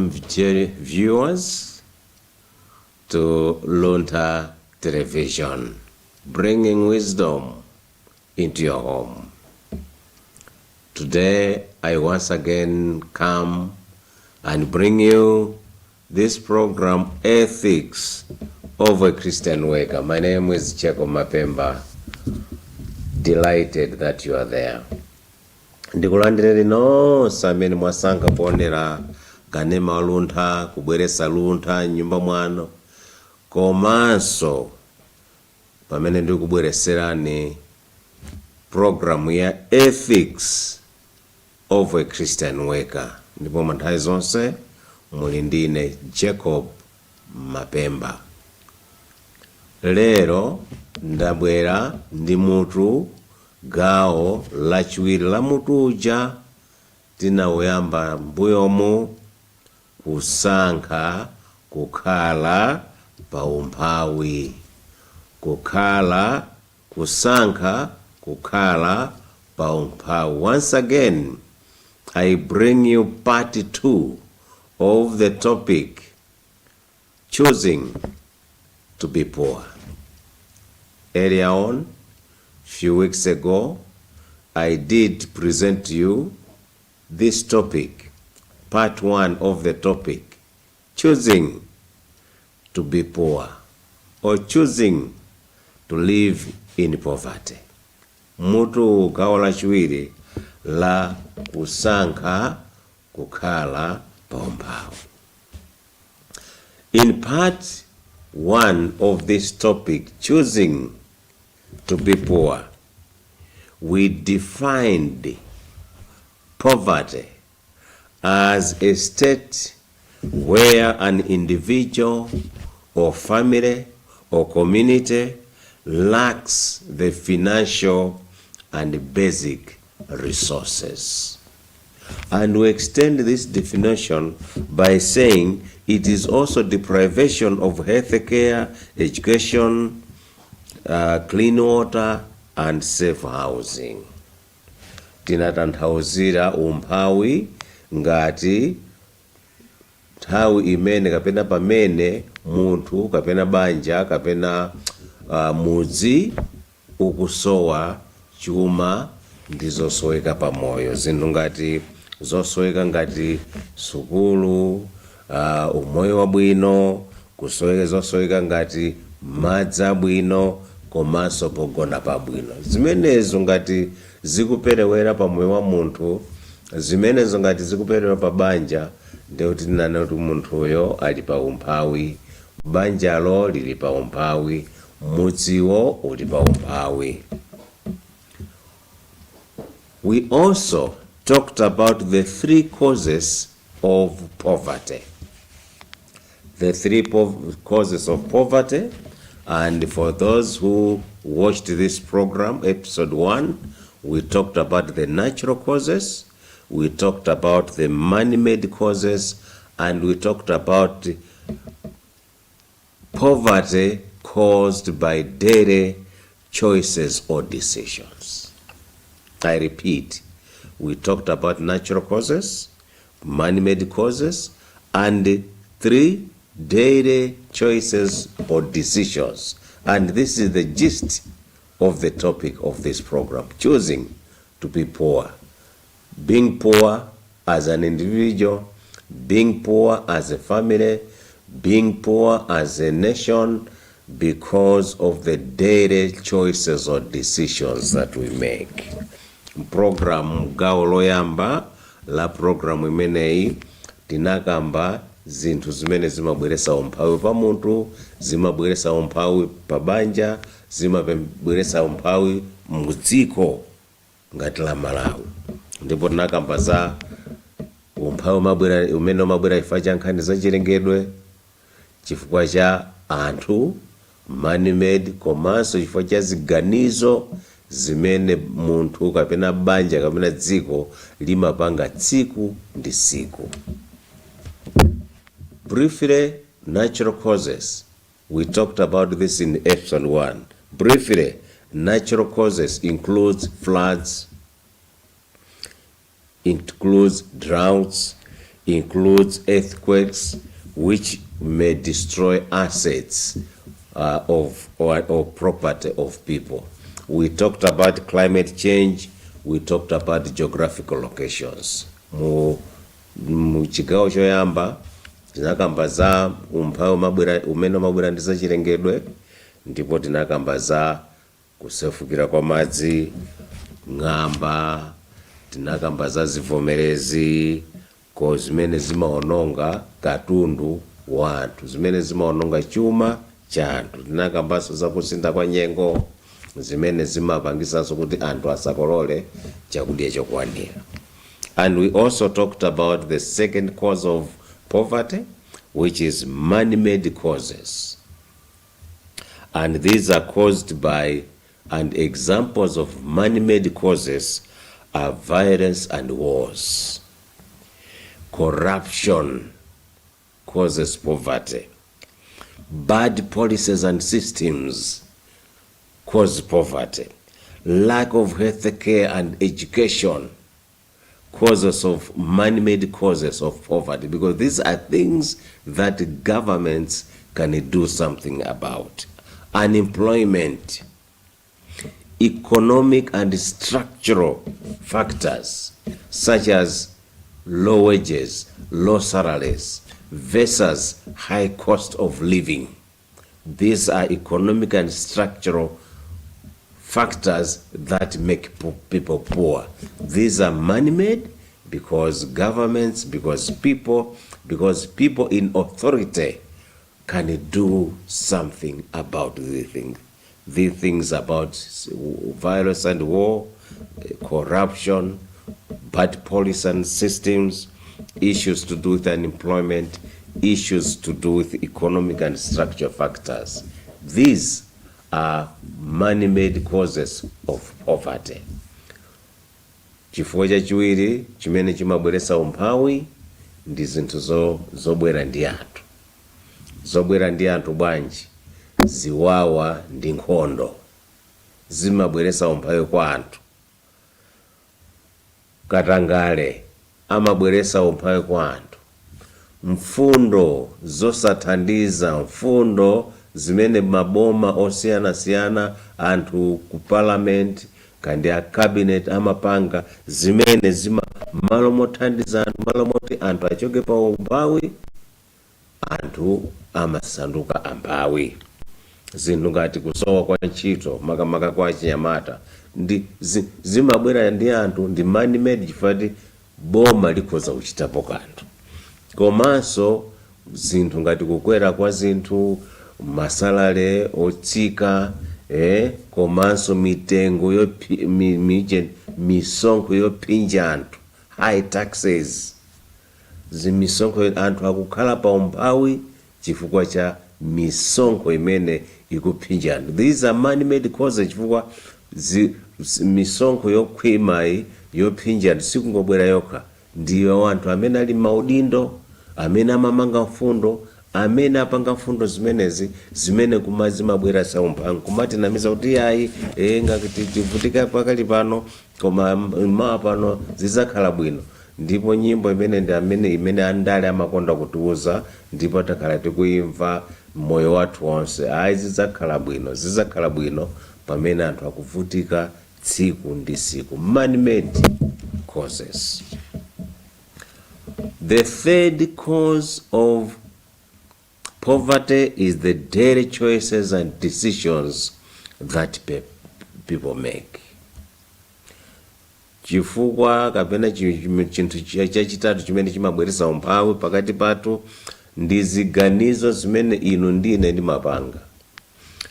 welcome viewers to Luntha Television, bringing wisdom into your home. Today, I once again come and bring you this program, Ethics of a Christian Worker. My name is Jacob Mapemba. Delighted that you are there. Ndikulandireni nonse amene mwasankha kuonera kanema Luntha, kubweresa Luntha nyumba mwano, komanso pamene ndikubwereserani program ya Ethics of a Christian Worker. Ndipo nthawi zonse muli ndine Jacob Mapemba. Lero ndabwera ndi mutu gawo lachiwiri la mutu uja tinawuyamba mbuyomu, kusankha kukhala pa umphawi. Kusankha kukhala pa umphawi. Once again, I bring you part 2 of the topic, choosing to be poor. Earlier on, few weeks ago, I did present to you this topic, part 1 of the topic, choosing to be poor or choosing to live in poverty. Mutu gawo lachiwiri la kusankha kukhala pa umphawi. In part 1 of this topic, choosing to be poor, we defined poverty as a state where an individual or family or community lacks the financial and basic resources. And we extend this definition by saying it is also deprivation of health care, education, clean water, and safe housing. Tinatanthauzira umphawi ngati nthawi imene kapena pamene munthu kapena banja kapena mudzi ukusowa chuma ndi zosoweka pamoyo. Zinthu ngati zosoweka ngati sukulu, umoyo wabwino, zosoweka ngati madzi abwino, komanso pogona pabwino. Zimenezo ngati zikuperewera pa moyo wa munthu, zimenezo ngati zikuperewera pa banja, ndiyo tinanena kuti munthuyo ali pa umphawi, banjalo lili pa umphawi, mudziwo uli pa umphawi. We also talked about the 3 causes of poverty. The 3 causes of poverty. And for those who watched this program, episode 1, we talked about the natural causes, we talked about the man-made causes, and we talked about poverty caused by daily choices or decisions. I repeat, we talked about natural causes, man-made causes, and 3 daily choices or decisions. And this is the gist of the topic of this program, choosing to be poor. Being poor as an individual, being poor as a family, being poor as a nation because of the daily choices or decisions that we make. Program gawo loyamba la program imeneyi tinakamba zinthu zimene zimabweresa umphawi pa munthu, zimabweresa umphawi pa banja, zimabweresa umphawi mudziko ngati la Malawi. Ndipo tinakamba za umphawi umene umabwera chifukwa cha nkhani za chilengedwe, chifukwa cha anthu, man-made, komanso chifukwa cha ziganizo zimene munthu kapena banja kapena dziko limapanga tsiku ndi tsiku. Briefly, natural causes. We talked about this in episode 1. Briefly, natural causes includes floods, includes droughts, includes earthquakes, which may destroy assets or property of people. We talked about climate change. We talked about geographical locations. Mu chigawo choyamba tinakamba za umphawi umene umabwera ndi zachilengedwe, ndipo tinakamba za kusefukira kwa madzi, ng'amba, tinakamba za zivomerezi ko zimene zimaononga katundu wa anthu, zimene zimaononga chuma cha anthu. Tinakambanso za kusintha kwa nyengo zimene zimapangisanso kuti anthu asakolole chakudya chokwanira. And we also talked about the second cause of poverty, which is man-made causes. And these are caused by, and examples of man-made causes are violence and wars. Corruption causes poverty. Bad policies and systems cause poverty. Lack of health care and education causes of man-made causes of poverty, because these are things that governments can do something about. Unemployment, economic and structural factors such as low wages, low salaries versus high cost of living. These are economic and structural factors that make people poor. These are man-made because governments, because people in authority can do something about these things. These things about violence and war, corruption, bad policy and systems, issues to do with unemployment, issues to do with economic and structural factors. These are man-made causes of poverty. Chifukwa chachiwiri chimene chimabweretsa umphawi ndi zinthu zobwera ndi anthu. Zobwera ndi anthu bwanji? Ziwawa ndi nkhondo zimabweretsa umphawi kwa anthu. Katangale amabweretsa umphawi kwa anthu. Mfundo zosathandiza, mfundo zimene maboma osiyanasiyana, anthu ku parliament kandi a cabinet amapanga, zimene zima malo mothandiza anthu, malo moti anthu achoke pa umphawi, anthu amasanduka amphawi. Zinthu ngati kusowa kwa ntchito, makamaka kwa achinyamata, ndi zimabwera ndi anthu, ndi man-made chifukwa boma likhoza kuchitapo kanthu. Komanso zinthu ngati kukwera kwa zinthu, masalale otsika, komanso mitengo misonkho yophinja anthu, high taxes. Zimisonkho anthu akukhala pa umphawi chifukwa cha misonkho imene ikuphinja anthu. These are man-made causes chifukwa misonkho yokhwimayi yophinja anthu sikungobwera yokha, ndiyo anthu amene ali maudindo, amene amamanga mfundo, amene apanga mfundo zimenezi zimene kumazi mabwera saumphawi, kumatinamiza kuti ayi ngati tivutika pakali pano koma mawa pano zizakhala bwino. Ndipo nyimbo imene ndi imene andale amakonda kutiuza, ndipo takhala tikuimva moyo wathu wonse, ayi zizakhala bwino pamene anthu akuvutika tsiku ndi tsiku. Man-made causes. The third cause of poverty is the daily choices and decisions that people make. Chifukwa kapena chinthu chachitatu chimene chimabweretsa umphawi pakati pathu ndi ziganizo zimene inu ndine ndimapanga.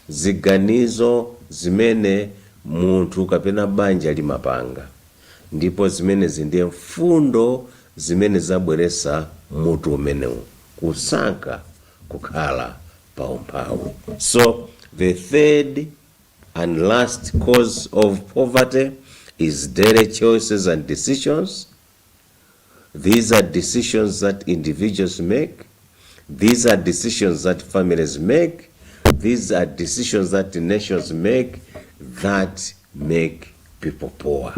Ziganizo zimene munthu kapena banja limapanga, ndipo zimene ndiye mfundo zimene zabweretsa mutu umenewu kusankha kukhala pa umphawi. So the third and last cause of poverty is daily choices and decisions. These are decisions that individuals make. These are decisions that families make. These are decisions that nations make that make people poor.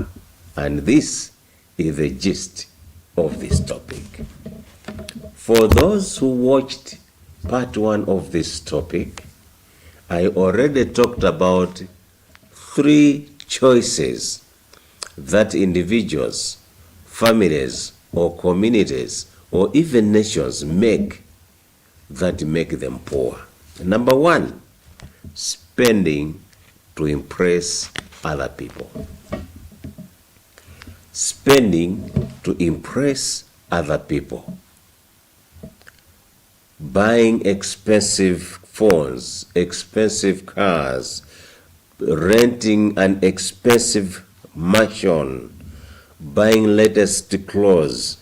And this is the gist of this topic. For those who watched part 1 of this topic, I already talked about 3 choices that individuals, families, or communities, or even nations make that make them poor. Number 1, spending to impress other people. Spending to impress other people. Buying expensive phones, expensive cars, renting an expensive mansion, buying latest clothes,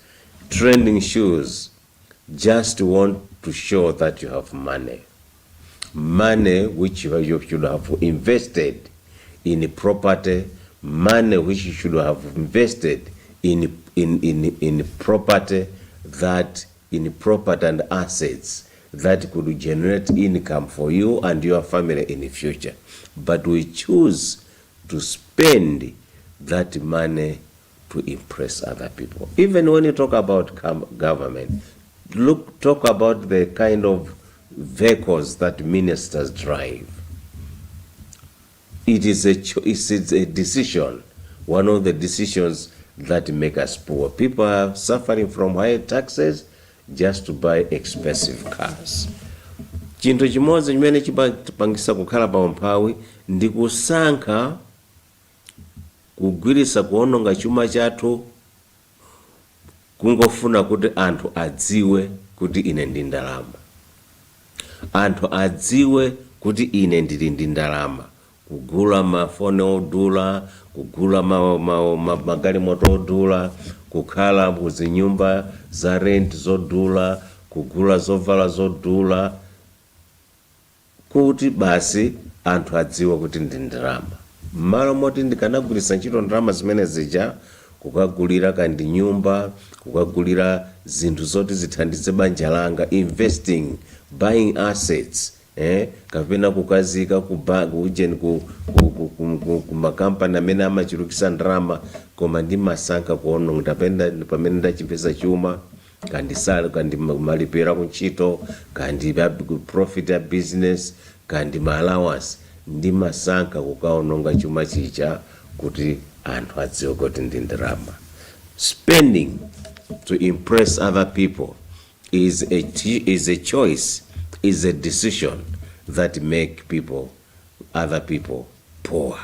trending shoes, just want to show that you have money. Money which you should have invested in property, money which you should have invested in property that in property and assets that could generate income for you and your family in the future. But we choose to spend that money to impress other people. Even when you talk about government, talk about the kind of vehicles that ministers drive. It is a decision, one of the decisions that make us poor. People are suffering from higher taxes just to buy expensive cars. Chinthu chimodzi chimene chipangisa kukhala pa umphawi ndi kusankha kugwirisa kuononga chuma chathu kungofuna kuti anthu adziwe kuti ine ndi ndalama. Anthu adziwe kuti ine ndili ndi ndalama. Kugula mafoni odula, kugula magalimoto odula, kukhala muzinyumba za rent zodula, kugula zovala zodula, kuti basi anthu adziwe kuti ndi ndalama. Malo moti ndikanagwirisa ntchito ndalama zimene zija kukagulira kandi nyumba, kukagulira zinthu zoti zithandize banja langa, investing, buying assets, kapena kukazika kumakampani amene amachulukisa ndalama, koma ndi masankha kuononga pamene ndachipeza chuma, kandi sala, kandi malipira kuntchito, kandi profit ya business, kandi allowance, ndi masankha kukaononga chuma chicha kuti anthu adziwe kuti ndi ndalama. Spending to impress other people is a choice, is a decision that make other people poor.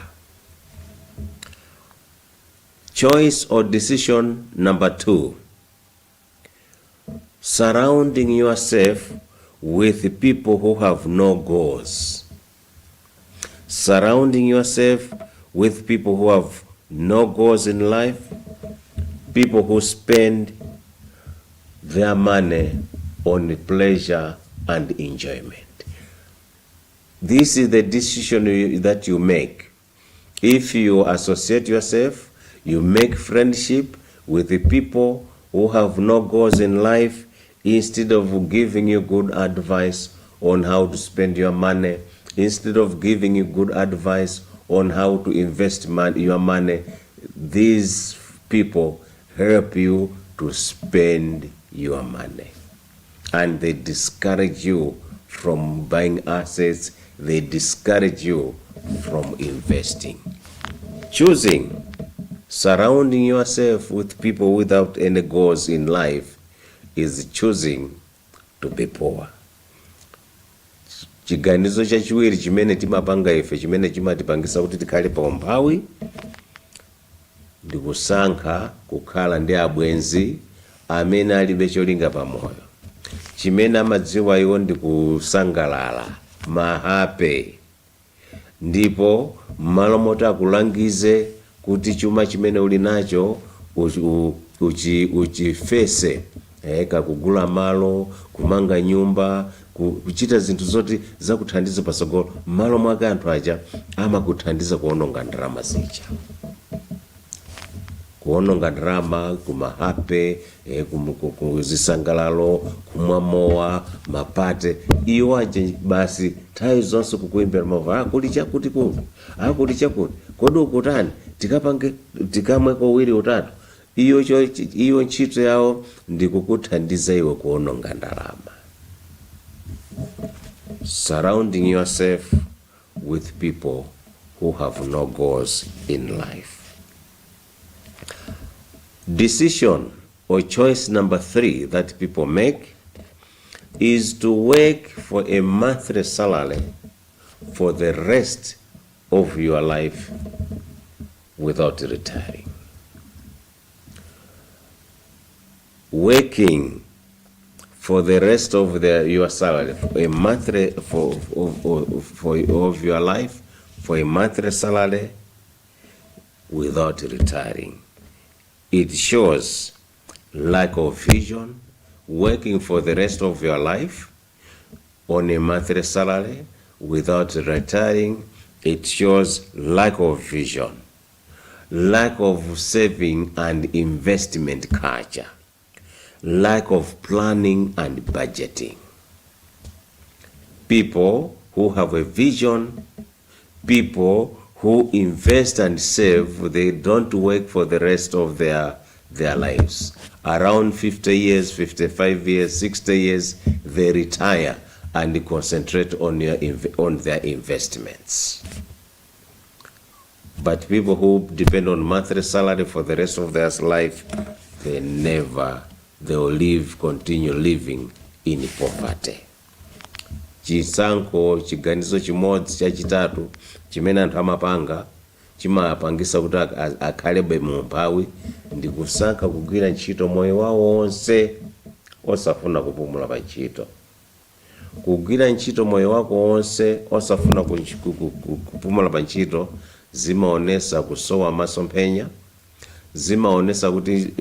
Choice or decision number 2, surrounding yourself with people who have no goals. Surrounding yourself with people who have no goals in life, people who spend their money on pleasure and enjoyment. This is the decision that you make. If you associate yourself, you make friendship with the people who have no goals in life, instead of giving you good advice on how to spend your money, instead of giving you good advice on how to invest your money, these people help you to spend your money. And they discourage you from buying assets, they discourage you from investing. Choosing, surrounding yourself with people without any goals in life is choosing to be poor. Chiganizo chachiwiri chimene timapanga ife chimene chimatipangisa kuti tikhale pa umphawi ndi kusankha kukhala ndi abwenzi amene alibe cholinga pamoyo. Chimene amadziwa iwo ndi kusangalala, mahape, ndipo mmalo moti akulangize kuti chuma chimene uli nacho uchifese, kakugula malo, kumanga nyumba, kuchita zinthu zoti zakuthandiza pasogolo, malo mwake anthu aja amakuthandiza kuononga ndalama zija. Kuononga ndalama, kumahape, kuzisangalalo, kumwa mowa, mapate, iyo aje basi nthawi zonse kukuimbira mava, akuli chakuti kuno, akuli chakuti, kodi ukutani, tikamweko wiri utatu, iyo ntchito yawo ndikukuthandiza iwe kuononga ndalama. Surrounding yourself with people who have no goals in life. Decision or choice number 3 that people make is to work for a monthly salary for the rest of your life without retiring. Working for the rest of your salary, a monthly of your life, for a monthly salary without retiring. It shows lack of vision. Working for the rest of your life on a monthly salary without retiring, it shows lack of vision, lack of saving and investment culture, lack of planning and budgeting. People who have a vision, people who invest and save, they don't work for the rest of their lives. Around 50 years, 55 years, 60 years, they retire and concentrate on their investments. But people who depend on monthly salary for the rest of their life, they will continue living in poverty. Chisankho chiganizo chimodzi chachitatu chimene anthu amapanga chimapangisa kuti akhalebe mumphawi ndi kusankha kugwira ntchito moyo wawo wonse osafuna kupumula pa ntchito. Kugwira ntchito moyo wako wonse osafuna kupumula pa ntchito zimaonesa kusowa masomphenya, zimaonesa kuti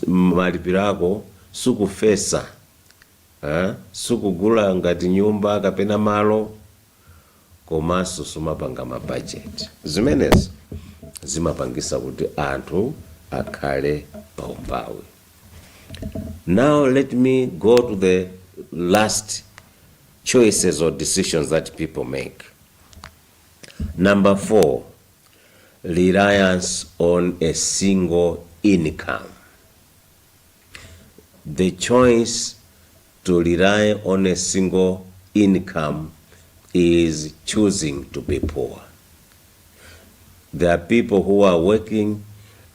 malipiro ako sukufesa, sukugula ngati nyumba kapena malo, komanso sumapanga mabudget. Zimenezi zimapangisa kuti anthu akhale paumphawi. Now let me go to the last choices or decisions that people make. Number 4, reliance on a single income. The choice to rely on a single income is choosing to be poor. There are people who are working,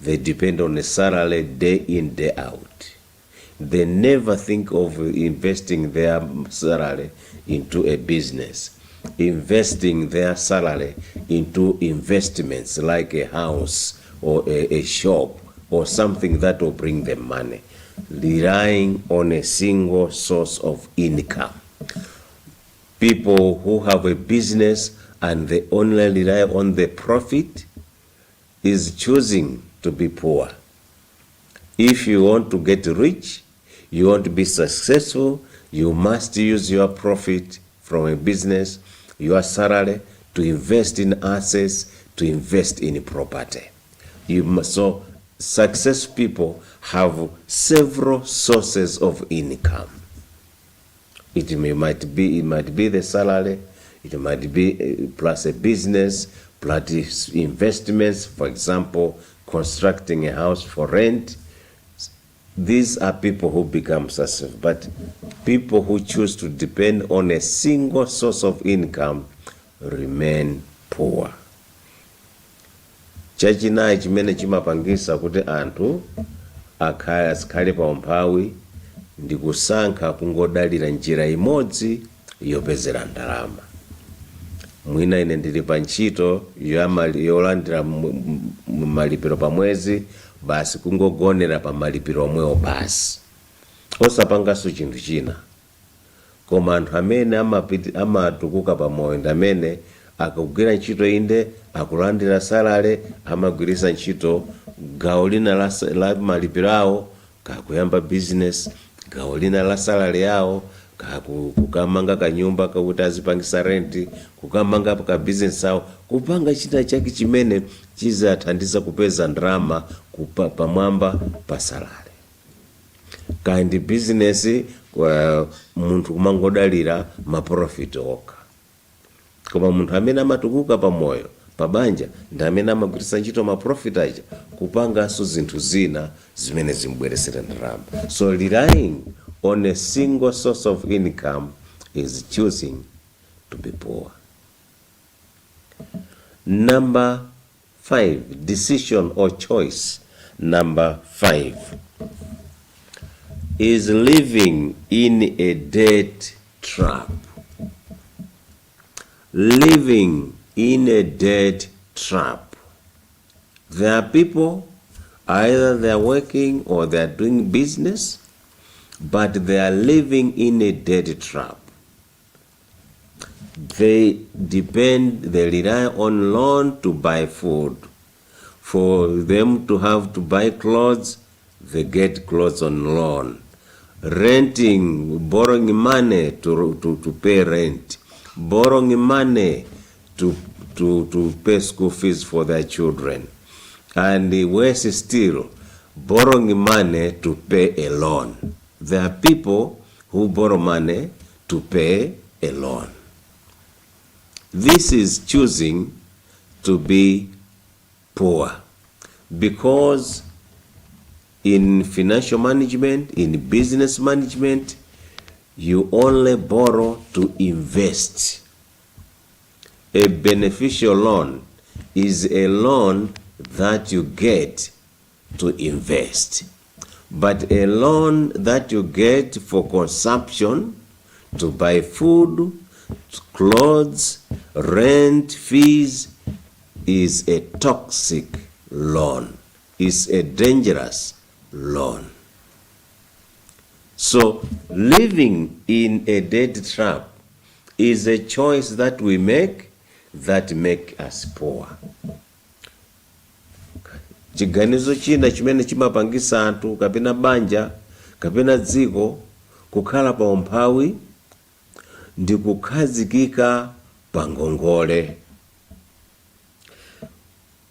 they depend on a salary day in, day out. They never think of investing their salary into a business, investing their salary into investments like a house or a shop or something that will bring them money, relying on a single source of income. People who have a business and they only rely on the profit is choosing to be poor. If you want to get rich, you want to be successful, you must use your profit from a business, your salary, to invest in assets, to invest in property. So success people have several sources of income. It might be the salary, it might be plus a business, plus investments, for example, constructing a house for rent. These are people who become successful, but people who choose to depend on a single source of income remain poor. Chachinayi chimene chimapangisa kuti anthu akhale paumphawi ndi kusankha kungodalira njira imodzi yopezera ndalama. Mwina ine ndili pa ntchito yolandira malipiro pa mwezi, basi kungogonera pa malipiro omwewo basi, osapanganso chinthu china. Koma anthu amene amatukuka pamoyo ndi amene akugwira ntchito inde, akulandira salale, amagwirisa ntchito gawo lina la malipiro awo kakuyamba business, gawo lina la salale yawo kukamanga kanyumba kakuti azipangisa renti, kukamanga ka business awo, kupanga china chake chimene chizathandiza kupeza ndalama pamwamba pa salale. Kandi business munthu kumangodalira ma profit okha. Koma munthu amene amatukuka pamoyo pabanja ndi amene amagwiritsa ntchito ma profit aja kupanganso zinthu zina zimene zimbweresera ndalama. So relying on a single source of income is choosing to be poor. Number 5, decision or choice. Number 5 is living in a debt trap. Living in a debt trap. There are people, either they are working or they are doing business, but they are living in a debt trap. They rely on loan to buy food. For them to have to buy clothes, they get clothes on loan. Renting, borrowing money to pay rent. Borrowing money to pay school fees for their children. And worse still, borrowing money to pay a loan. There are people who borrow money to pay a loan. This is choosing to be poor, because in financial management, in business management, you only borrow to invest. A beneficial loan is a loan that you get to invest. But a loan that you get for consumption, to buy food, clothes, rent, fees, is a toxic loan. Is a dangerous loan. So living in a debt trap is a choice that we make that make us poor. Chiganizo china chimene chimapangisa anthu kapena banja kapena dziko kukhala pa umphawi ndi kukhazikika pa ngongole.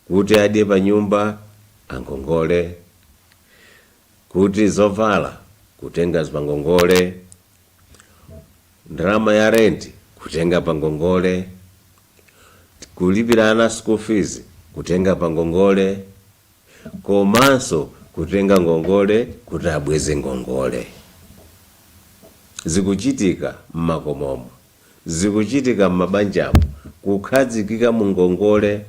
Kuti adye pa nyumba angongole, kuti zovala kutenga pa ngongole, ndalama ya rent kutenga pa ngongole, kulipira ana school fees kutenga pa ngongole, komanso kutenga ngongole kuti abweze ngongole. Zikuchitika mmakomomo, zikuchitika mmabanjamo, kukhazikika mu ngongole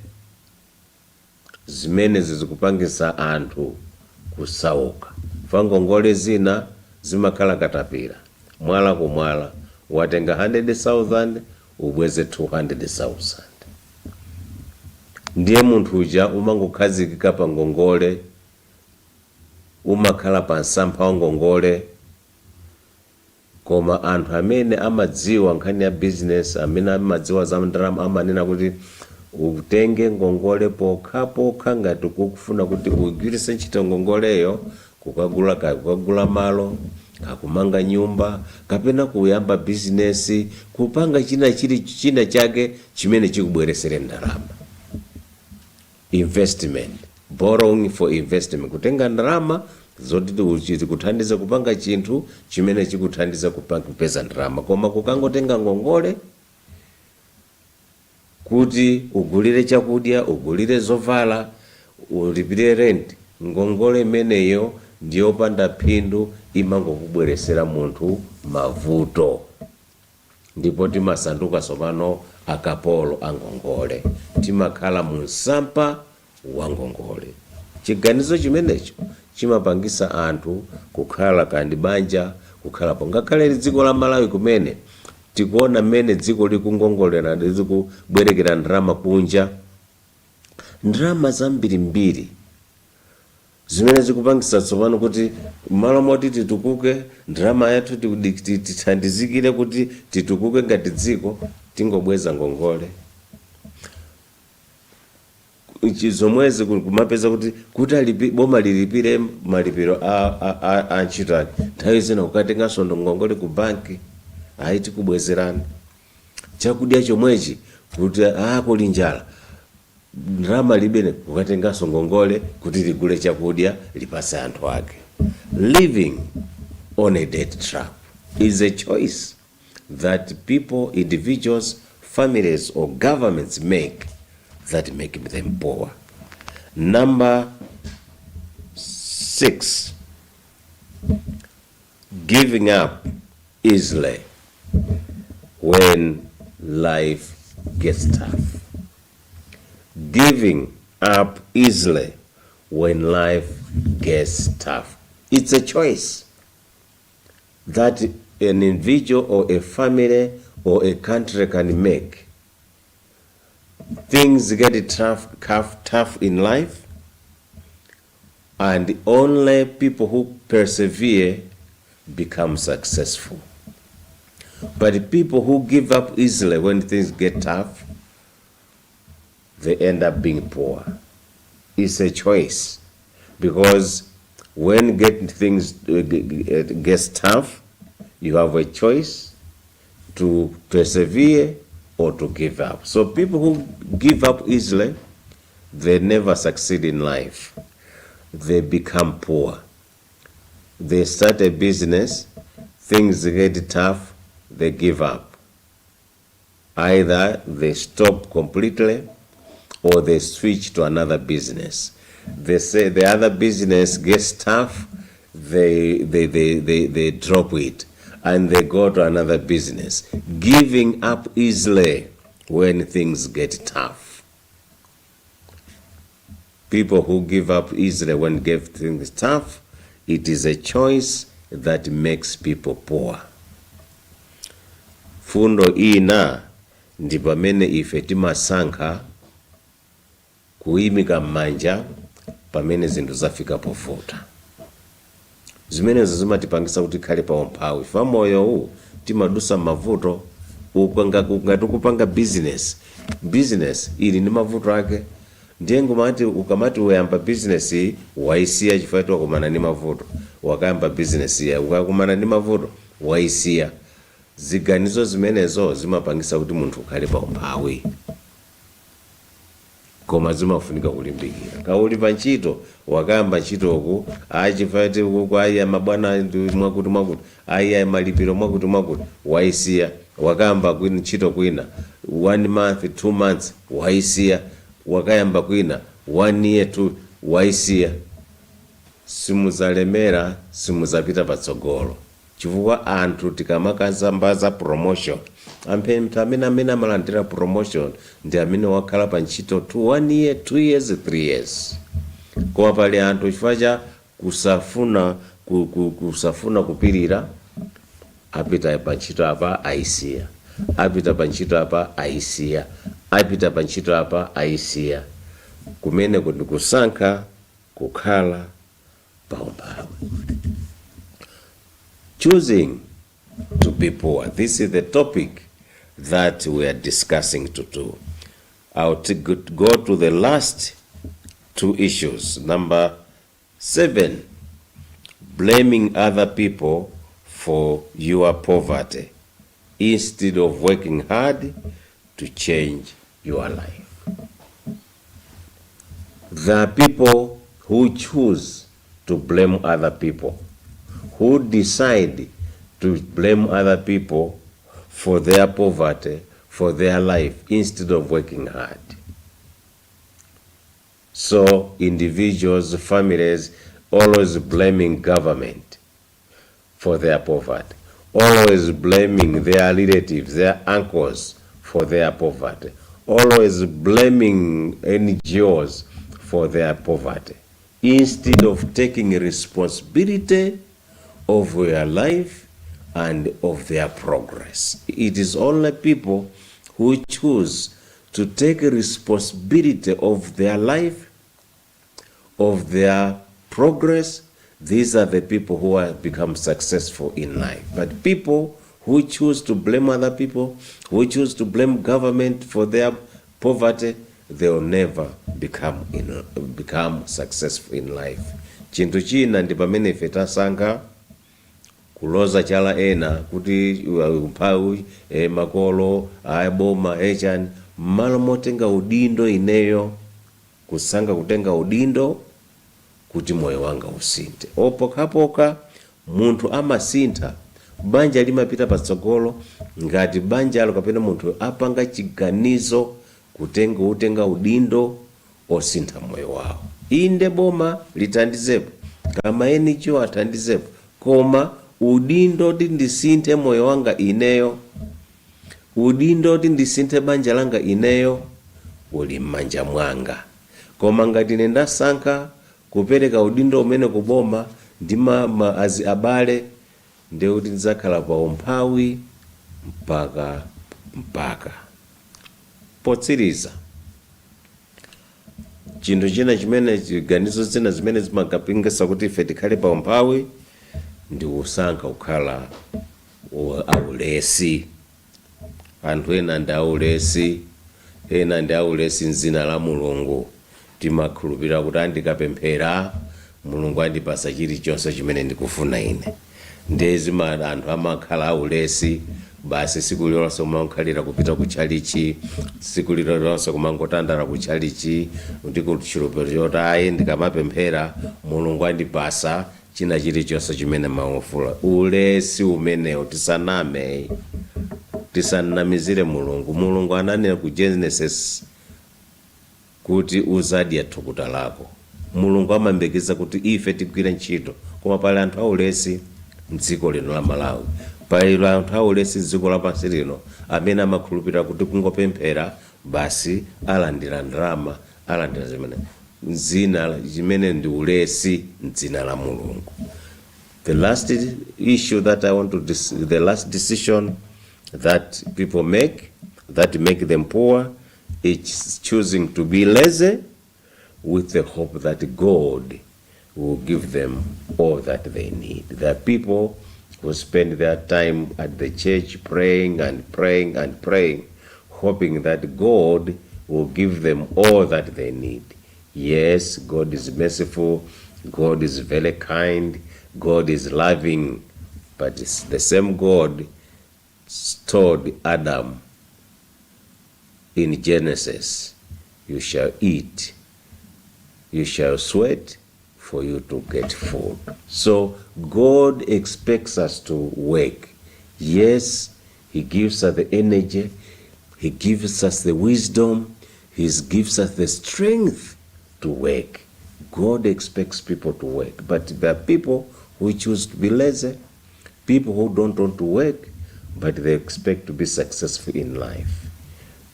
zimene zikupangisa anthu kusauka. Fa ngongole zina zimakhala katapira, mwala kumwala, watenga 100,000 ubweze 200,000. Ndiye munthu uja umangokhazikika pa ngongole, umakhala pa nsampha wa ngongole. Koma anthu amene amadziwa nkhani ya business, amene amadziwa za ndalama, amanena kuti utenge ngongole pokha ngati kukufuna kuti ugwiritse ntchito ngongoleyo kukagula malo, kakumanga nyumba, kapena kuyamba business, kupanga china chake chimene chikubweresere ndalama. Investment, borrowing for investment, kutenga ndalama zoti kuthandiza kupanga chinthu chimene chikuthandiza kupeza ndalama. Koma kukangotenga ngongole kuti ugulire chakudya, ugulire zovala, ulipire rent, ngongole imeneyo ndiyo panda phindu, imangokubweresera munthu mavuto. Ndipo timasanduka tsopano akapolo angongole, timakhala mu nsampha wa ngongole. Chiganizo chimenecho chimapangisa anthu kukhala kandi banja, kukhala ngakhale dziko la Malawi kumene tikuona mmene dziko likungongolera ndizikubwerekera ndalama kunja. Ndalama zambirimbiri zimene zikupangisa tsopano kuti malo moti titukuke, ndalama yathu tithandizikire kuti titukuke ngati dziko, tingobweza ngongole. Zomwezi kumapeza kuti boma lilipire malipiro a ntchito. Nthawi zina kukatenga sondo ngongole ku banki, aiti kubwezerana. Chakudya chomwechi kuti kuli njala, ndalama libene kukatenga ngongole kuti ligule chakudya lipase anthu ake. Living on a debt trap is a choice that people, individuals, families or governments make that make them poor. Number 6, giving up easily when life gets tough. Giving up easily when life gets tough. It's a choice that an individual or a family or a country can make. Things get tough in life, and only people who persevere become successful. But people who give up easily when things get tough, they end up being poor. It's a choice, because when things gets tough, you have a choice to persevere or to give up. So people who give up easily, they never succeed in life. They become poor. They start a business, things get tough, they give up. Either they stop completely or they switch to another business. They say the other business gets tough, they drop it and they go to another business. Giving up easily when things get tough. People who give up easily when things tough, it is a choice that makes people poor. Fundo ina ndi pamene ife timasankha kuyimika m'manja pamene zinthu zafika povuta. Zimenezo zimatipangisa kuti tikhale pa umphawi. Fa moyo huu timadusa mavuto. Ngati ukupanga business ili ndi mavuto ake, ndiye ngomati ukamati uyamba business waisiya chifukwa wakumana ndi mavuto. Wakayamba business ya ukakumana ndi mavuto waisiya. Ziganizo zimenezo zimapangisa kuti munthu ukhale pa umphawi. Koma zimafunika kulimbikira. Kauli pa ntchito, wakayamba ntchito oku, achifati uku aya mabwana mwakuti, aya malipiro mwakuti, waisiya. Wakayamba ntchito kwina 1 month 2 months waisiya. Wakayamba kwina 1 year 2 waisiya. Simuzalemera, simuzapita patsogolo. Chifukwa anthu tikamakazambaza promotion, amene amalandira promotion ndi amene wakhala pa ntchito 1 year 2 years 3 years. Koma pali anthu chifukwa cha kusafuna kupirira, apita pa ntchito apa aisiya, apita pa ntchito apa aisiya, apita pa ntchito apa aisiya. Kumene kuti kusankha kukhala pa umphawi. Choosing to be poor. This is the topic that we are discussing today. I'll go to the last 2 issues. Number 7, blaming other people for your poverty instead of working hard to change your life. There are people who choose to blame other people, who decide to blame other people for their poverty, for their life, instead of working hard. So individuals, families, always blaming government for their poverty, always blaming their relatives, their uncles for their poverty, always blaming NGOs for their poverty, instead of taking responsibility of their life and of their progress. It is only people who choose to take responsibility of their life, of their progress. These are the people who have become successful in life. But people who choose to blame other people, who choose to blame government for their poverty, they will never become successful in life. Chintu china ndi pamene ife tasankha kuloza chala ena kuti umphawi makolo ayaboma echani malo motenga udindo ineyo kusanga kutenga udindo kuti moyo wanga usinte. Opokapoka munthu amasintha, banja limapita patsogolo ngati banja alo kapena munthu apanga chiganizo kutenga udindo osintha moyo wawo. Inde boma litandizepo, kama enicho atandizepo, koma udindo ti ndisinthe moyo wanga ineyo, udindo ti ndisinthe banja langa ineyo, uli m'manja mwanga. Koma ngati ndasankha kupereka udindo umene kuboma ndi abale, ndiye kuti ndidzakhala pa umphawi mpaka. Potsiriza, chinthu china chimene chiganizo zina zimene zimakapingisa kuti ife tikhale pa umphawi ndi kusankha kukhala aulesi. Anthu ena ndi aulesi, ena ndi aulesi m'dzina la Mulungu. Timakhulupirira kuti andikapemphera Mulungu andipasa chilichonse chimene ndikufuna ine. Ndezi anthu amakhala aulesi, basi siku lilonse kumakhalira kupita kuchalichi, siku lilonse kumangotandala kuchalichi, ndi kuchilupiriro choti ayi ndikamapemphera Mulungu andipasa china chilichonse chimene maufula. Ulesi umenewo tisanamizire Mulungu. Mulungu ananena ku Genesis kuti uzadya thukuta lako. Mulungu amambekeza kuti ife tigwire ntchito, koma pali anthu aulesi m'dziko lino la Malawi, pali anthu aulesi m'dziko lapansi lino amene amakhulupirira kuti kungopemphera basi alandira ndalama, alandira zimene m'dzina chimene ndi ulesi m'dzina la Mulungu. The last issue that I want to the last decision that people make that make them poor is choosing to be lazy with the hope that God will give them all that they need. There are people who spend their time at the church praying and praying and praying, hoping that God will give them all that they need. Yes, God is merciful, God is very kind, God is loving, but it's the same God told Adam in Genesis, you shall eat, you shall sweat for you to get food. So God expects us to work. Yes, He gives us the energy, He gives us the wisdom, He gives us the strength to work. God expects people to work, but there are people who choose to be lazy, people who don't want to work, but they expect to be successful in life.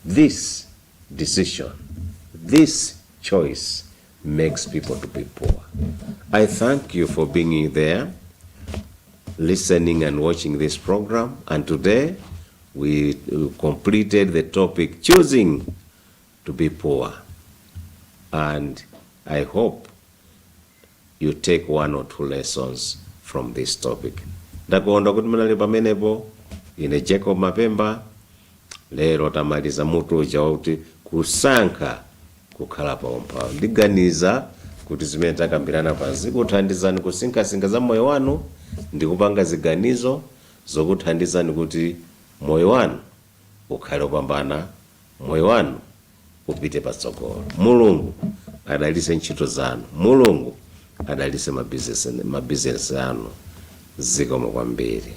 This decision, this choice makes people to be poor. I thank you for being there, listening and watching this program. And today we completed the topic, choosing to be poor. And I hope you take one or two lessons from this topic. Ndakuonda kuti munali pamenepo, ine Jacob Mapemba. Lero tamaliza mutu uja kuti kusankha kukhala pa umphawi. Ndiganiza kuti zimene takambirana pansi kuthandizani kusinkhasinkha za moyo wanu, ndikupanga ziganizo zokuthandizani kuti moyo wanu ukhale opambana, moyo wanu upite patsogolo. Mulungu adalitse ntchito zanu, Mulungu adalitse mabizinesi anu. Zikomo kwambiri.